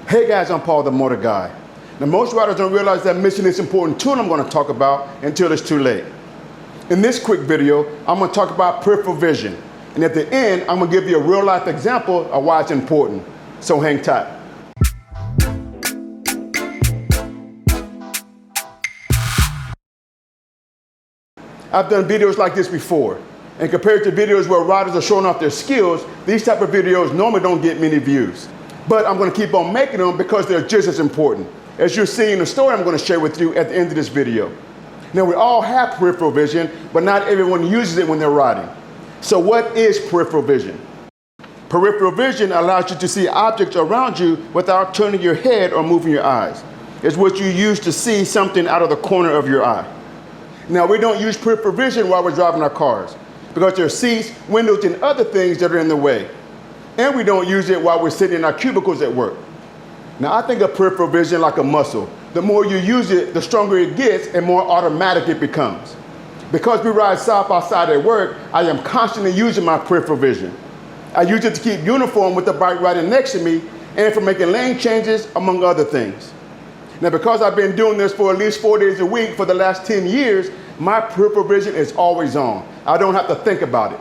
Hey guys, I'm Paul, the Motor Guy. Now most riders don't realize that missing this important tool I'm going to talk about until it's too late. In this quick video, I'm going to talk about peripheral vision. And at the end, I'm going to give you a real life example of why it's important. So hang tight. I've done videos like this before. And compared to videos where riders are showing off their skills, these type of videos normally don't get many views. But I'm going to keep on making them because they're just as important, as you'll see in the story I'm going to share with you at the end of this video. Now, we all have peripheral vision, but not everyone uses it when they're riding. So what is peripheral vision? Peripheral vision allows you to see objects around you without turning your head or moving your eyes. It's what you use to see something out of the corner of your eye. Now, we don't use peripheral vision while we're driving our cars because there are seats, windows, and other things that are in the way. And we don't use it while we're sitting in our cubicles at work. Now, I think of peripheral vision like a muscle. The more you use it, the stronger it gets and more automatic it becomes. Because we ride side by side at work, I am constantly using my peripheral vision. I use it to keep uniform with the bike riding next to me and for making lane changes, among other things. Now, because I've been doing this for at least 4 days a week for the last 10 years, my peripheral vision is always on. I don't have to think about it.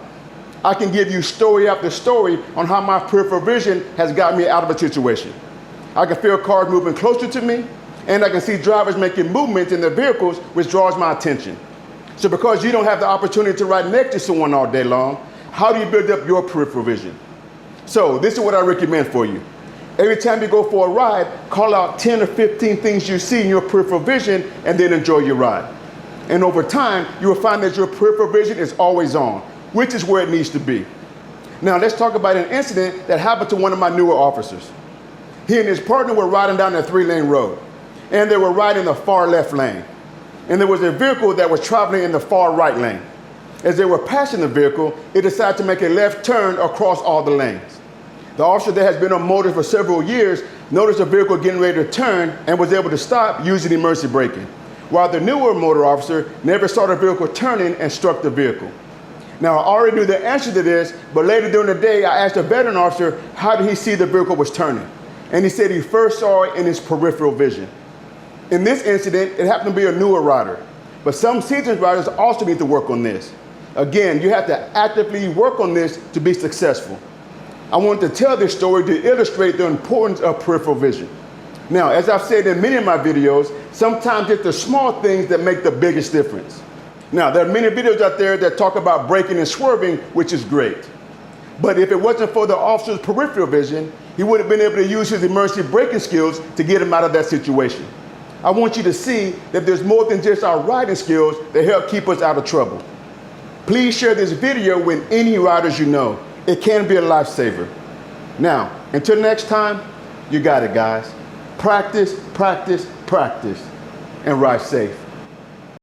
I can give you story after story on how my peripheral vision has got me out of a situation. I can feel cars moving closer to me, and I can see drivers making movements in their vehicles, which draws my attention. So because you don't have the opportunity to ride next to someone all day long, how do you build up your peripheral vision? So this is what I recommend for you. Every time you go for a ride, call out 10 or 15 things you see in your peripheral vision and then enjoy your ride. And over time, you will find that your peripheral vision is always on, which is where it needs to be. Now let's talk about an incident that happened to one of my newer officers. He and his partner were riding down a 3-lane road, and they were riding in the far left lane. And there was a vehicle that was traveling in the far right lane. As they were passing the vehicle, it decided to make a left turn across all the lanes. The officer that has been on motors for several years noticed the vehicle getting ready to turn and was able to stop using emergency braking, while the newer motor officer never saw the vehicle turning and struck the vehicle. Now, I already knew the answer to this, but later during the day, I asked a veteran officer how did he see the vehicle was turning. And he said he first saw it in his peripheral vision. In this incident, it happened to be a newer rider, but some seasoned riders also need to work on this. Again, you have to actively work on this to be successful. I wanted to tell this story to illustrate the importance of peripheral vision. Now, as I've said in many of my videos, sometimes it's the small things that make the biggest difference. Now, there are many videos out there that talk about braking and swerving, which is great. But if it wasn't for the officer's peripheral vision, he would have been able to use his emergency braking skills to get him out of that situation. I want you to see that there's more than just our riding skills that help keep us out of trouble. Please share this video with any riders you know. It can be a lifesaver. Now, until next time, you got it, guys. Practice, practice, practice, and ride safe.